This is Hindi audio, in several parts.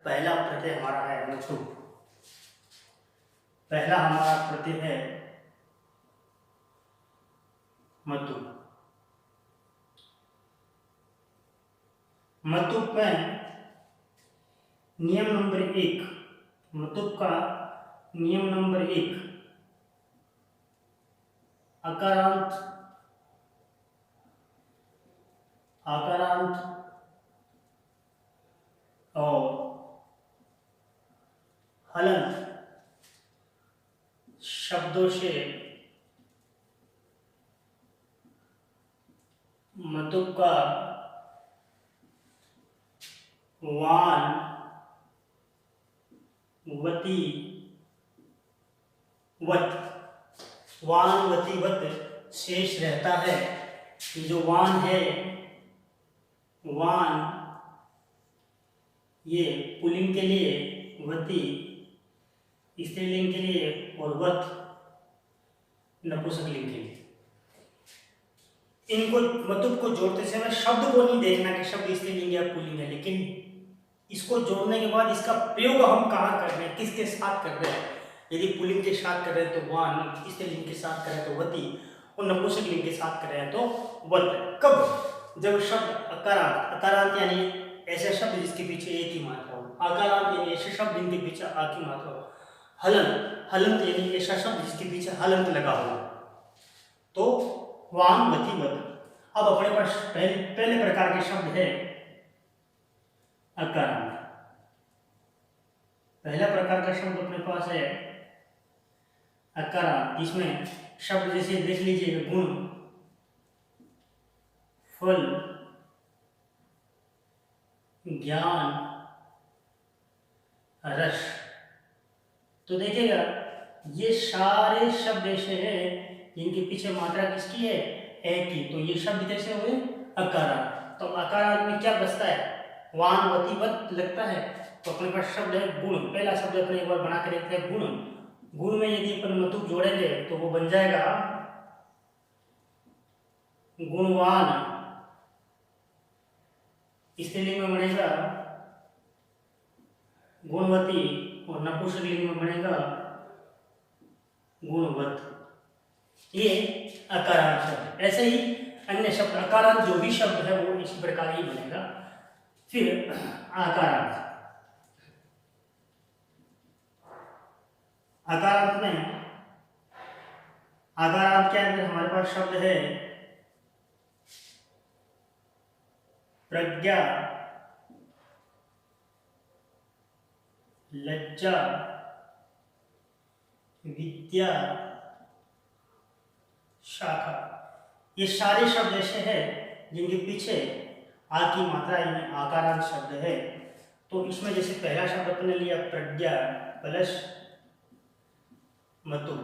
पहला प्रत्यय हमारा है मतु। पहला हमारा प्रत्यय है मतु। मतु में नियम नंबर 1, मतु का नियम नंबर 1, अकारांत आकारांत और हलंत शब्दों से मतु का वान वती वत वान वती वत शेष रहता है। ये जो वान है, वान ये पुल्लिंग के लिए, वती स्त्रीलिंग के लिए और वत नपुंसकलिंग के लिए। इनको मतुब को जोड़ते समय शब्द को नहीं देखना कि शब्द स्त्रीलिंग या पुल्लिंग है, लेकिन इसको जोड़ने के बाद इसका प्रयोग हम कहाँ कर रहे हैं, किसके साथ कर रहे हैं। यदि पुल्लिंग के साथ कर रहे हैं तो वान, स्त्रीलिंग के साथ कर रहे हैं तो वती, और नपुंसकलिंग के साथ कर रहे हैं तो वत। कब? जब शब्द अकारांत, अकारांत यानी ऐसे शब्द जिसके पीछे एक ही मात्रा हो, आकारांत यानी ऐसे शब्द जिनके पीछे आ की मात्रा हो, हलंत, हलंत यानी ऐसा शब्द जिसके पीछे हलंत लगा हो, तो वान वती वत। अब अपने पास पहले प्रकार के शब्द है अकारांत। पहला प्रकार का शब्द अपने पास है अकारांत। इसमें शब्द जैसे देख लीजिए, गुण, फल, ज्ञान, रस। तो देखिएगा ये सारे शब्द ऐसे हैं जिनके पीछे मात्रा किसकी है, एक की। तो ये शब्द कैसे हुए, अकारांत। तो अकारांत में क्या बचता है, वान वती वत लगता है। तो अपने पास शब्द है गुण। पहला शब्द अपने एक बार बना के देखते हैं, गुण। गुण में यदि अपन मतुब जोड़ेंगे तो वो बन जाएगा गुणवान। स्त्रीलिंग में बनेगा गुणवती और नपुंसकलिंग में बनेगा गुणवत। ये अकारांत शब्द। ऐसे ही अन्य शब्द अकारांत जो भी शब्द है वो इसी प्रकार ही बनेगा। फिर आकारांत। आकारांत में, आकारांत के अंदर हमारे पास शब्द है प्रज्ञा, लज्जा, विद्या, शाखा। ये सारे शब्द ऐसे हैं जिनके पीछे आ की मात्रा यानी आकारांत शब्द है। तो इसमें जैसे पहला शब्द अपने लिया प्रज्ञा प्लस मतुब।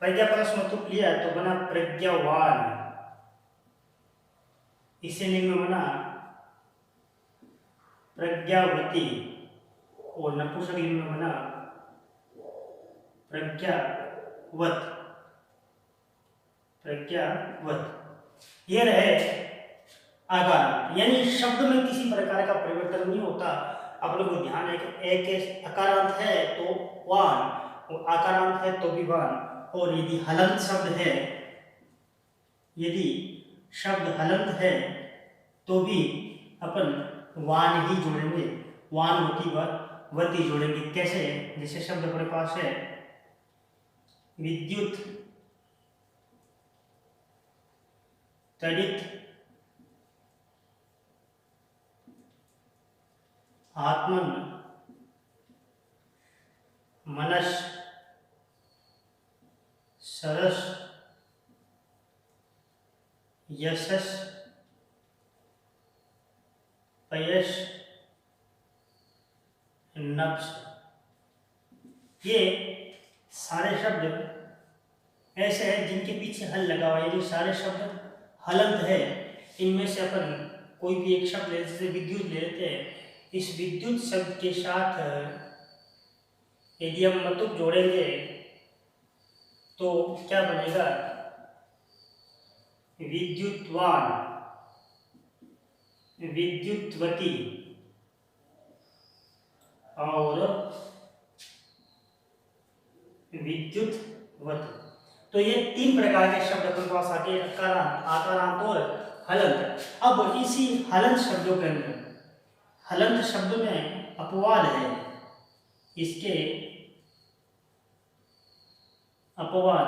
प्रज्ञा प्लस मतुब लिया तो बना प्रज्ञावान। इसे लिंग में बना प्रज्ञावती और नपुंसकलिंग में बना प्रज्ञावत। प्रज्ञावत। ये रहे आकारांत। यानी शब्द में किसी प्रकार का परिवर्तन नहीं होता। आप लोगों को ध्यान है कि एक अकारांत है तो वान, और आकारांत है तो भी वान। और यदि हलंत शब्द है, यदि शब्द हलंत है तो भी अपन वान ही जोड़ेंगे, वान वती वती जोड़ेंगे। कैसे? जैसे शब्द अपने पास है विद्युत, तड़ित, आत्मन, मनस, सरस, यशस, पयस, नब्स। ये सारे शब्द ऐसे हैं जिनके पीछे हल लगा हुआ है, यानी सारे शब्द हलंत है। इनमें से अपन कोई भी एक शब्द ले, जैसे विद्युत ले लेते हैं। इस विद्युत शब्द के साथ यदि हम मतुब जोड़ेंगे तो क्या बनेगा, विद्युतवान, विद्युतवती, और विद्युतवत। तो ये तीन प्रकार के शब्द अपने पास आके अकारांत, आकारांत और हलंत। अब इसी हलंत शब्दों के अंदर, हलंत शब्द में अपवाद है, इसके अपवाद,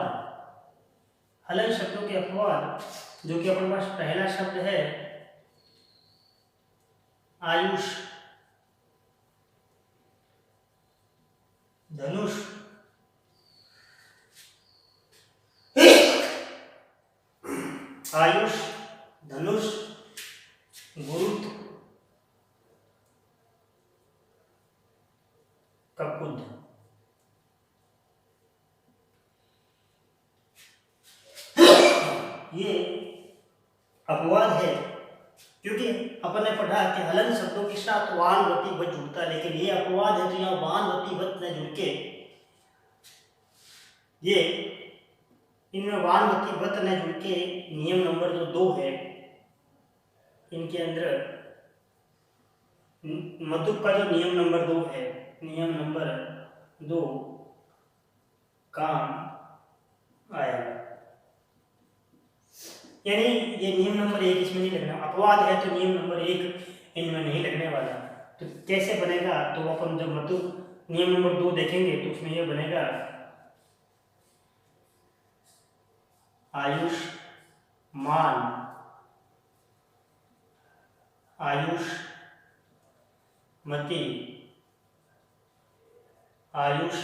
हलंत शब्दों के अपवाद, जो कि अपने पास पहला शब्द है आयुष, धनुष, आयुष, धनुष, गुरुत, ककुद। ये अपवाद है क्योंकि अपन ने पढ़ा कि हलंत शब्दों के साथ वान वती वत जुड़ता है, लेकिन ये अपवाद है तो यहाँ वान वती वत न जुड़ के, ये इनमें वान वती वत न जुड़ के नियम नंबर जो 2 है, इनके अंदर मतुक का जो नियम नंबर 2 है, नियम नंबर 2 काम आएगा। यानी ये नियम नंबर 1 इसमें नहीं लगना, अपवाद है तो नियम नंबर 1 इनमें नहीं लगने वाला। तो कैसे बनेगा, तो अपन जब मतुक नियम नंबर 2 देखेंगे तो उसमें यह बनेगा आयुष मान, आयुष मति, आयुष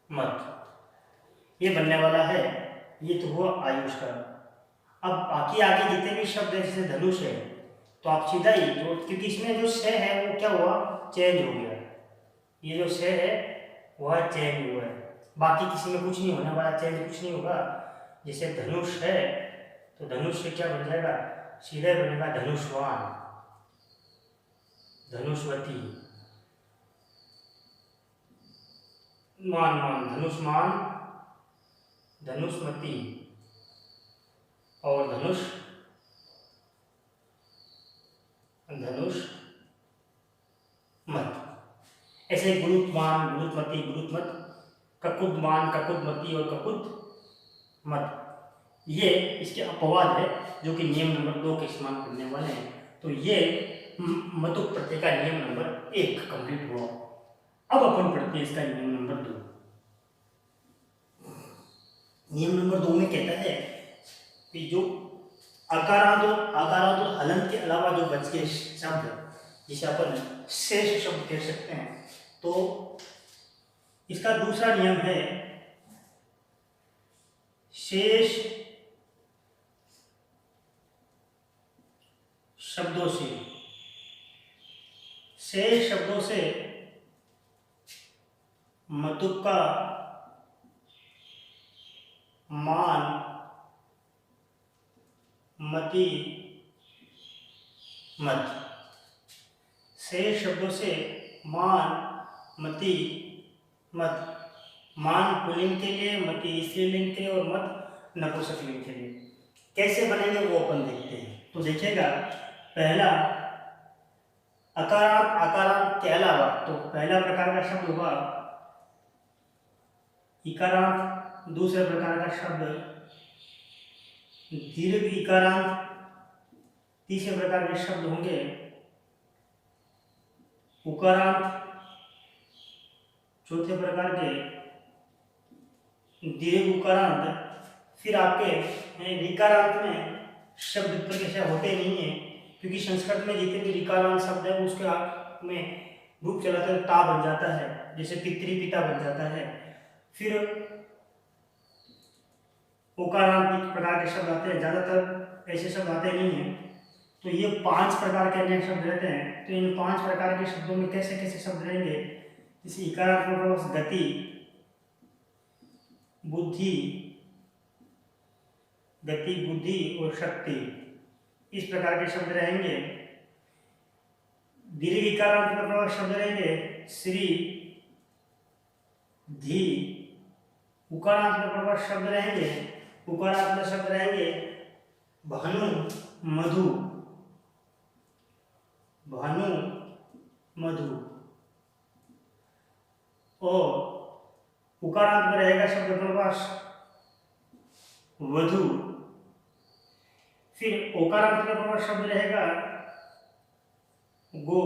मत, ये बनने वाला है। ये तो हुआ आयुष का। अब बाकी आगे जितने भी शब्द है, जैसे धनुष है, तो आप सीधा ही जो, क्योंकि इसमें जो से है वो क्या हुआ, चेंज हो गया, ये जो से है वह चेंज हुआ है, बाकी किसी में कुछ नहीं होने वाला, चेंज कुछ नहीं होगा। जैसे धनुष है तो धनुष से क्या बन जाएगा, सीधे बनेगा धनुषवान, धनुषवती, मान मान, धनुष्मान, धनुष्मती और धनुष, धनुष मत। ऐसे गुरुत्मान, गुरुत्मती, गुरुत्मत, ककुदमान, ककुदमती और ककुद मत, ये इसके अपवाद है जो कि नियम नंबर 2 के इस्तेमाल करने वाले हैं। तो ये मतुक प्रत्यय का नियम नंबर 1 कंप्लीट हुआ। अब अपन पढ़ते हैं इसका नियम नंबर 2। नियम नंबर 2 में कहता है कि जो आकारांत और हलंत के अलावा जो बच गए शब्द, जिसे अपन शेष शब्द कह सकते हैं, तो इसका दूसरा नियम है शेष शब्दों से, शेष शब्दों से मतुक का मान, मति, मत। शेष शब्दों से मान, मति, मत। मान पुल्लिंग के लिए, मति स्त्रीलिंग के लिए और मत नपुंसकलिंग के लिए। कैसे बनेंगे वो अपन देखते हैं। तो देखिएगा, पहला अकारांत, आकारांत के अलावा, तो पहला प्रकार का शब्द होगा इकारांत, दूसरे प्रकार का शब्द दीर्घ इकारांत, तीसरे प्रकार के शब्द होंगे उकारांत, चौथे प्रकार के दीर्घ उकारांत। फिर आपके रिकारांत में शब्द प्रत्यय होते नहीं है, क्योंकि संस्कृत में जितने भी रिकारांत शब्द है उसके में रूप चलाते हैं ता बन जाता है, जैसे पितृ पिता बन जाता है। फिर उकारांत प्रकार के शब्द आते हैं, ज्यादातर ऐसे शब्द आते नहीं हैं। तो ये 5 प्रकार के अन्य शब्द रहते हैं। तो इन 5 प्रकार के शब्दों में कैसे कैसे शब्द रहेंगे, जैसे इकारांत में गति, बुद्धि, गति, बुद्धि और शक्ति, इस प्रकार के शब्द रहेंगे। दीर्घ इकारांत में शब्द रहेंगे श्री, धी। उकारांत में शब्द रहेंगे, उकारांत में शब्द रहेंगे भानु, मधु, भानु, मधु। और उकारांत में रहेगा शब्द अपने पास वधु। फिर ओकारांत में अपने पास शब्द रहेगा गो।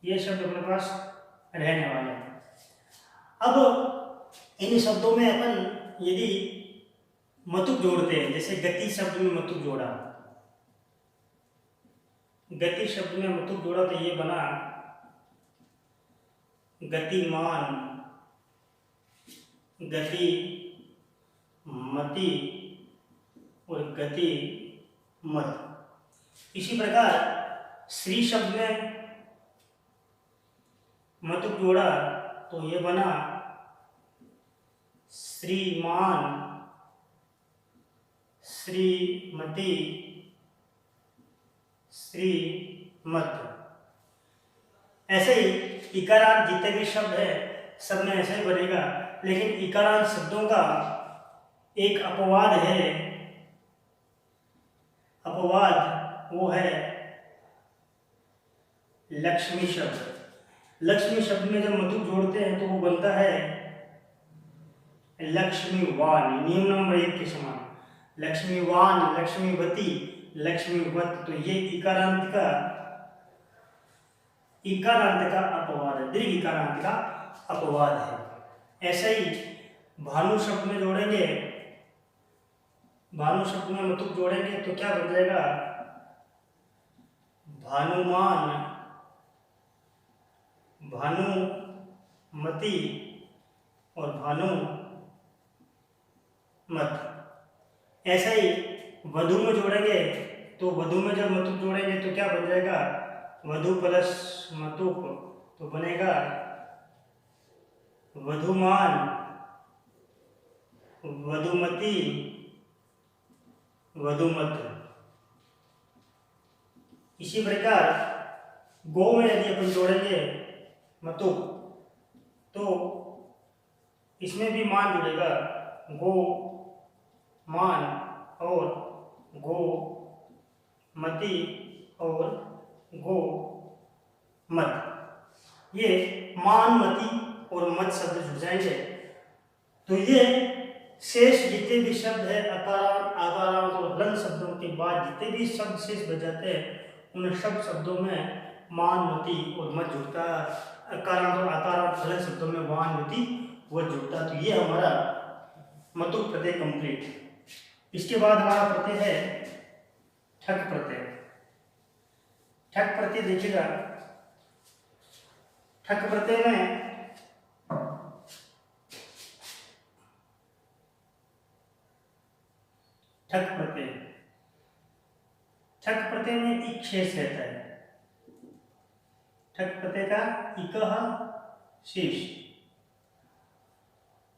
ये शब्द अपने पास रहने वाले हैं। अब इन शब्दों में अपन यदि मतुक जोड़ते हैं, जैसे गति शब्द में मतुक जोड़ा, गति शब्द में मतुक जोड़ा तो ये बना गतिमान, गति मति और गति मत। इसी प्रकार श्री शब्द में मतुक जोड़ा तो ये बना श्रीमान, श्रीमती, श्रीमत। ऐसे ही इकारांत जितने भी शब्द है सब में ऐसे ही बनेगा, लेकिन इकारांत शब्दों का एक अपवाद है। अपवाद वो है लक्ष्मी शब्द। लक्ष्मी शब्द में जब मतुक जोड़ते हैं तो वो बनता है लक्ष्मीवान, नियम नंबर 1 के समान। लक्ष्मीवान, लक्ष्मीवती, लक्ष्मीवत। तो ये इकारांत का अपवाद है, दीर्घ इकारांत का अपवाद है। ऐसे ही भानु शब्द में जोड़ेंगे, भानु शब्द में मतुक जोड़ेंगे तो क्या बन जाएगा भानुमान, भानुमती और भानुमत। ऐसे ही वधु में जोड़ेंगे तो वधु में जब मतुक जोड़ेंगे तो क्या बन जाएगा वधु प्लस मतुक, तो बनेगा वधुमान, वधुमती, वधुमत। इसी प्रकार गो में यदि अपन जोड़ेंगे मतुक तो इसमें भी मान जुड़ेगा, गो मान और गो मती और गो मत। ये मान, मति और मत शब्द जुड़ जाएंगे। तो ये शेष जितने भी शब्द है अकारांत, आकारांत और हलन शब्दों के बाद जितने भी शब्द शेष बच जाते हैं उन सब शब्दों में मान, मति और मत जुड़ता है। अकारांत और आकारांत हलन शब्दों में मान, मति वत जुड़ता है। तो ये हमारा मतुक प्रत्यय कंप्लीट। इसके बाद हमारा प्रत्यय है ठक प्रत्यय। ठक प्रत्यय देखिएगा, ठक प्रत्यय में ठक प्रत्यय, ठक प्रत्यय में इक शेष रहता है। ठक प्रत्यय का इकह शेष,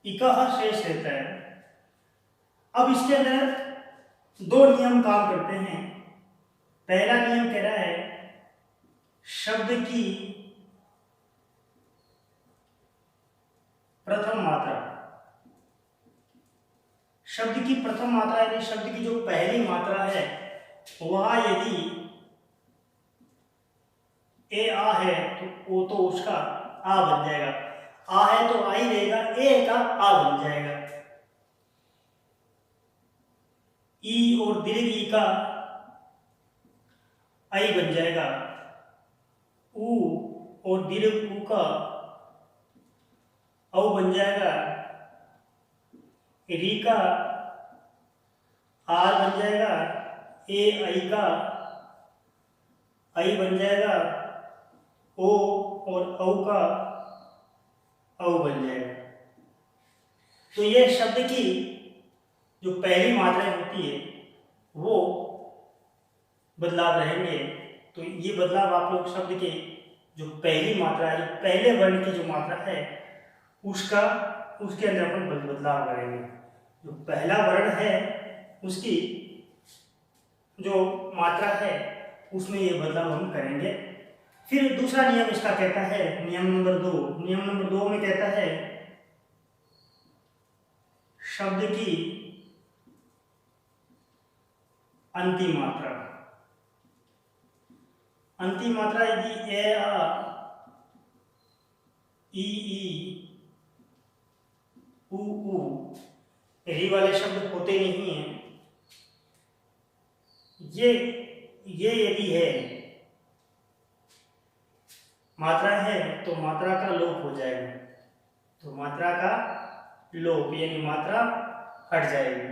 इकह शेष रहता है। अब इसके अंदर दो नियम काम करते हैं। पहला नियम कह रहा है शब्द की प्रथम मात्रा, शब्द की प्रथम मात्रा यानी शब्द की जो पहली मात्रा है वह यदि ए आ है तो वो तो उसका आ बन जाएगा। आ है तो आ ही रहेगा, ए का आ बन जाएगा। ई और दीर्घ ई का आई बन जाएगा। ऊ और दीर्घ ऊ का औ बन जाएगा। री का आर बन जाएगा। ए आई का आई बन जाएगा। ओ और औ का औ बन जाएगा। तो ये शब्द की जो पहली मात्रा होती है वो बदलाव रहेंगे। तो ये बदलाव आप लोग शब्द के जो पहली मात्रा है, जो पहले वर्ण की जो मात्रा है उसका, उसके अंदर अपन बदलाव करेंगे। जो पहला वर्ण है उसकी जो मात्रा है उसमें ये बदलाव हम करेंगे। फिर दूसरा नियम इसका कहता है, नियम नंबर 2। नियम नंबर 2 में कहता है शब्द की अंतिम मात्रा, अंतिम मात्रा यदि ए आ ई ई ऊ ऊ री वाले शब्द होते नहीं हैं। ये यदि है मात्रा है तो मात्रा का लोप हो जाएगा, तो मात्रा का लोप यानी मात्रा हट जाएगी।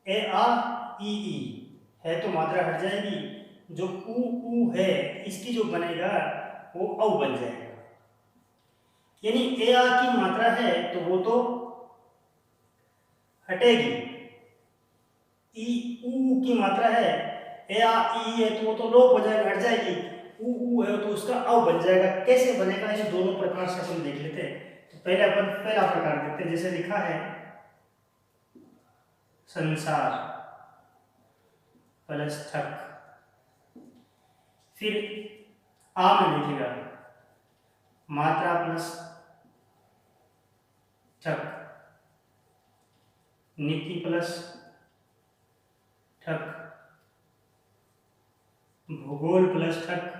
ए आ ई है तो मात्रा हट जाएगी, जो ऊ है इसकी जो बनेगा वो औ बन जाएगा। यानी ए आ की मात्रा है तो वो तो हटेगी, ई ऊ की मात्रा है, ए आ ई है तो वो तो लोप हो जाएगा, हट जाएगी। ऊ है तो उसका औ बन जाएगा। कैसे बनेगा ये दोनों प्रकार से अपन देख लेते हैं। तो पहले अपन पहला प्रकार देखते हैं, जैसे लिखा है संसार प्लस ठक, फिर आ में लिखेगा मात्रा प्लस ठक, नीति प्लस ठक, भूगोल प्लस ठक,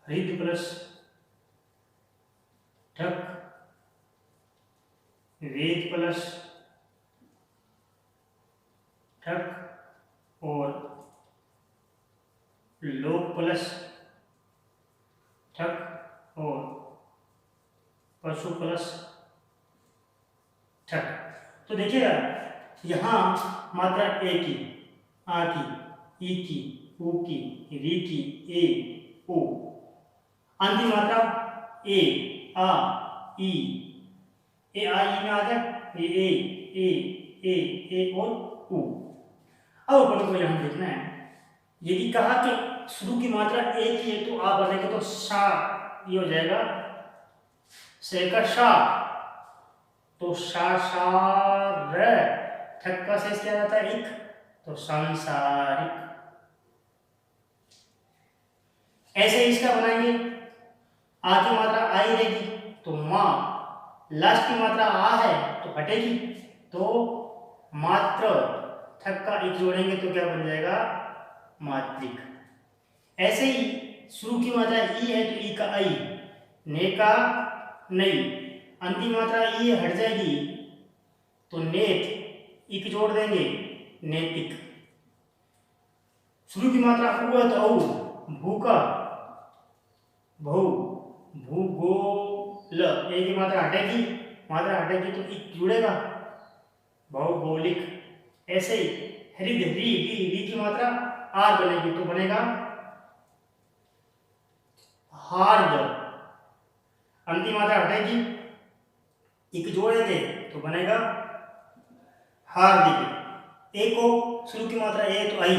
हरित प्लस ठक, वेद प्लस ठक और लोक प्लस ठक और पशु प्लस ठक। तो देखिएगा यहाँ मात्रा ए की, आ की, ई की, ऊ की, री की, ए, ओ, अंतिम मात्रा ए, आ, ई, ए आ ई में आ गया, ये ए और ऊ। अब अपन को यहाँ देखना है, यदि कहा कि शुरू की मात्रा ए की है तो आ बनेगा तो शा ये हो जाएगा, से का शा तो शा र, ठक का शेष क्या रहता है इक, तो सांसारिक। ऐसे इसका बनाएंगे, आ की मात्रा आ ही रहेगी तो मां, लास्ट की मात्रा आ है तो हटेगी, तो मात्र ठक का एक जोड़ेंगे तो क्या बन जाएगा मात्रिक। ऐसे ही शुरू की मात्रा ई है तो ई का आई, ने का नहीं, अंतिम मात्रा ई हट जाएगी तो नेत, इक जोड़ देंगे नैतिक। शुरू की मात्रा ऊ है तो औ, भू का भू, भूगोल, ए की मात्रा हटेगी, मात्रा हटेगी तो इक जुड़ेगा भौगोलिक। ऐसे ही हरिद री की मात्रा आर बनेगी तो बनेगा हार्द, अंतिम मात्रा हटेगी, इक जोड़ेंगे तो बनेगा हार्दिक। ए को शुरू की मात्रा ए तो आई,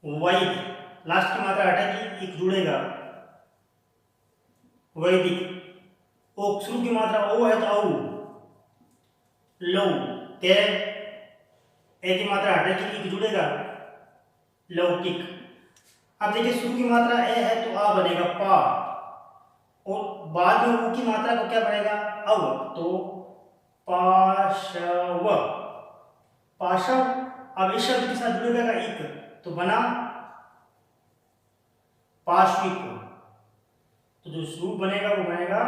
वैद, लास्ट की मात्रा हटेगी, इक जुड़ेगा वैदिक। ओ शुरू की मात्रा ओ है तो औ, लौ, के, ए की मात्रा हटेगी, इक जुड़ेगा लौकिक। अब देखिए शुरू की मात्रा ए है तो आ बनेगा पा, और बाद में ऊ की मात्रा को क्या बनेगा अव, तो पाशव, पाशव। अब इस शब्द के साथ जुड़ेगा इक तो बना पाश्विक, तो जो रूप बनेगा वो बनेगा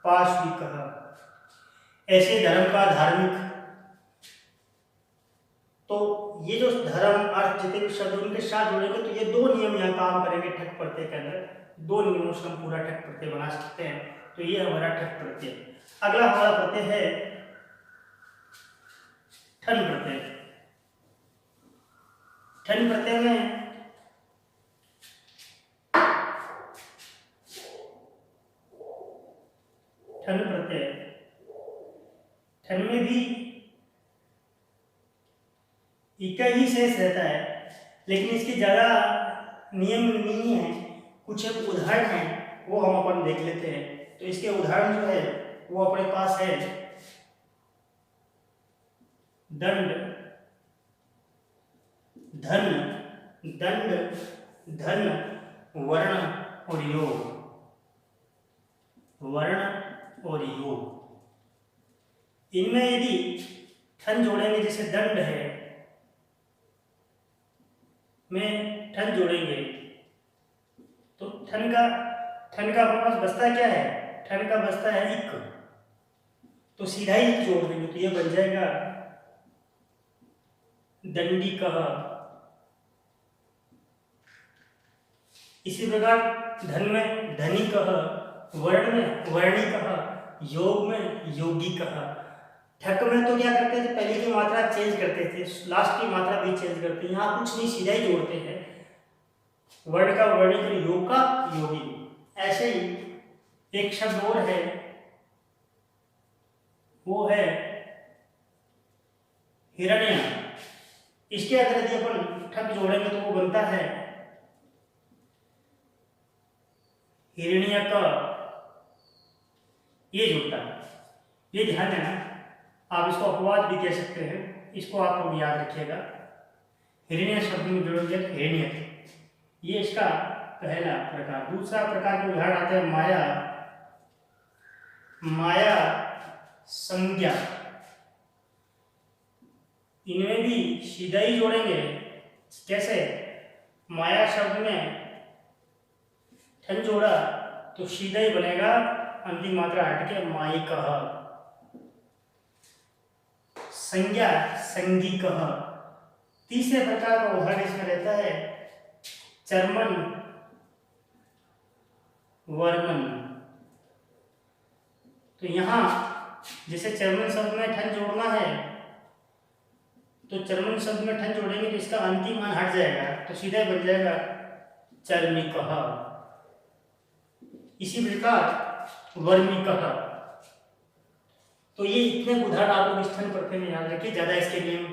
पाश्विक। ऐसे धर्म का धार्मिक, तो ये जो धर्म अर्थ जितने भी शब्द उनके साथ जुड़ेंगे तो ये दो नियम यहाँ काम करेंगे ठक प्रत्यय के अंदर, दो नियमों से हम पूरा ठक प्रत्यय बना सकते हैं। तो ये हमारा ठक प्रत्यय। अगला हमारा प्रत्यय है ठन प्रत्यय। ठन प्रत्यय में ठन प्रत्यय, ठन में भी इका ही शेष रहता है, लेकिन इसके ज्यादा नियम नहीं है, कुछ एक उदाहरण है वो हम अपन देख लेते हैं। तो इसके उदाहरण जो है वो अपने पास है दंड, धन, दंड, धन, वर्ण और योग, वर्ण और योग। इनमें यदि ठन जोड़ेंगे, जैसे दंड है, में ठन जोड़ेंगे तो ठन का अपने पास बचता क्या है, ठन का बचता है इक, तो सीधा ही इक जोड़ देंगे तो ये बन जाएगा दंडी कह। इसी प्रकार धन में धनी कह, वर्ण में वर्णी कह, योग में योगी कह। ठक में तो क्या करते थे, पहले की मात्रा चेंज करते थे, लास्ट की मात्रा भी चेंज करते हैं। यहाँ कुछ नहीं, सीधा ही जोड़ते हैं, वर्ण का वर्णी और योग का योगी। ऐसे ही एक शब्द और है, वो है हिरण्य। इसके अगर यदि अपन ठक जोड़ेंगे तो वो बनता है हिरण्य का, ये जुड़ता है। ये ध्यान देना, आप इसको अपवाद भी कह सकते हैं, इसको आप लोग याद रखिएगा। हिरण्य शब्द में जोड़ेंगे तो हिरण्य, ये इसका पहला प्रकार। दूसरा प्रकार के उदाहरण आते हैं माया, माया संज्ञा। इनमें भी सीधा ही जोड़ेंगे। कैसे, माया शब्द में ठन जोड़ा तो सीधा ही बनेगा, अंतिम मात्रा हटके माई कह। संज्ञा संगी कह। तीसरे प्रकार का उदाहरण इसमें रहता है चर्मन वर्मन। तो यहां जैसे चर्मन शब्द में ठन जोड़ना है तो चर्मन शब्द में ठन जोड़ेंगे तो इसका अंतिम मान हट जाएगा, तो सीधा बन जाएगा चर्मिकः। इसी प्रकार वर्मिकः। तो ये इतने उदाहरण आप लोग स्थान पढ़ते में याद रखिए, ज्यादा इसके नियम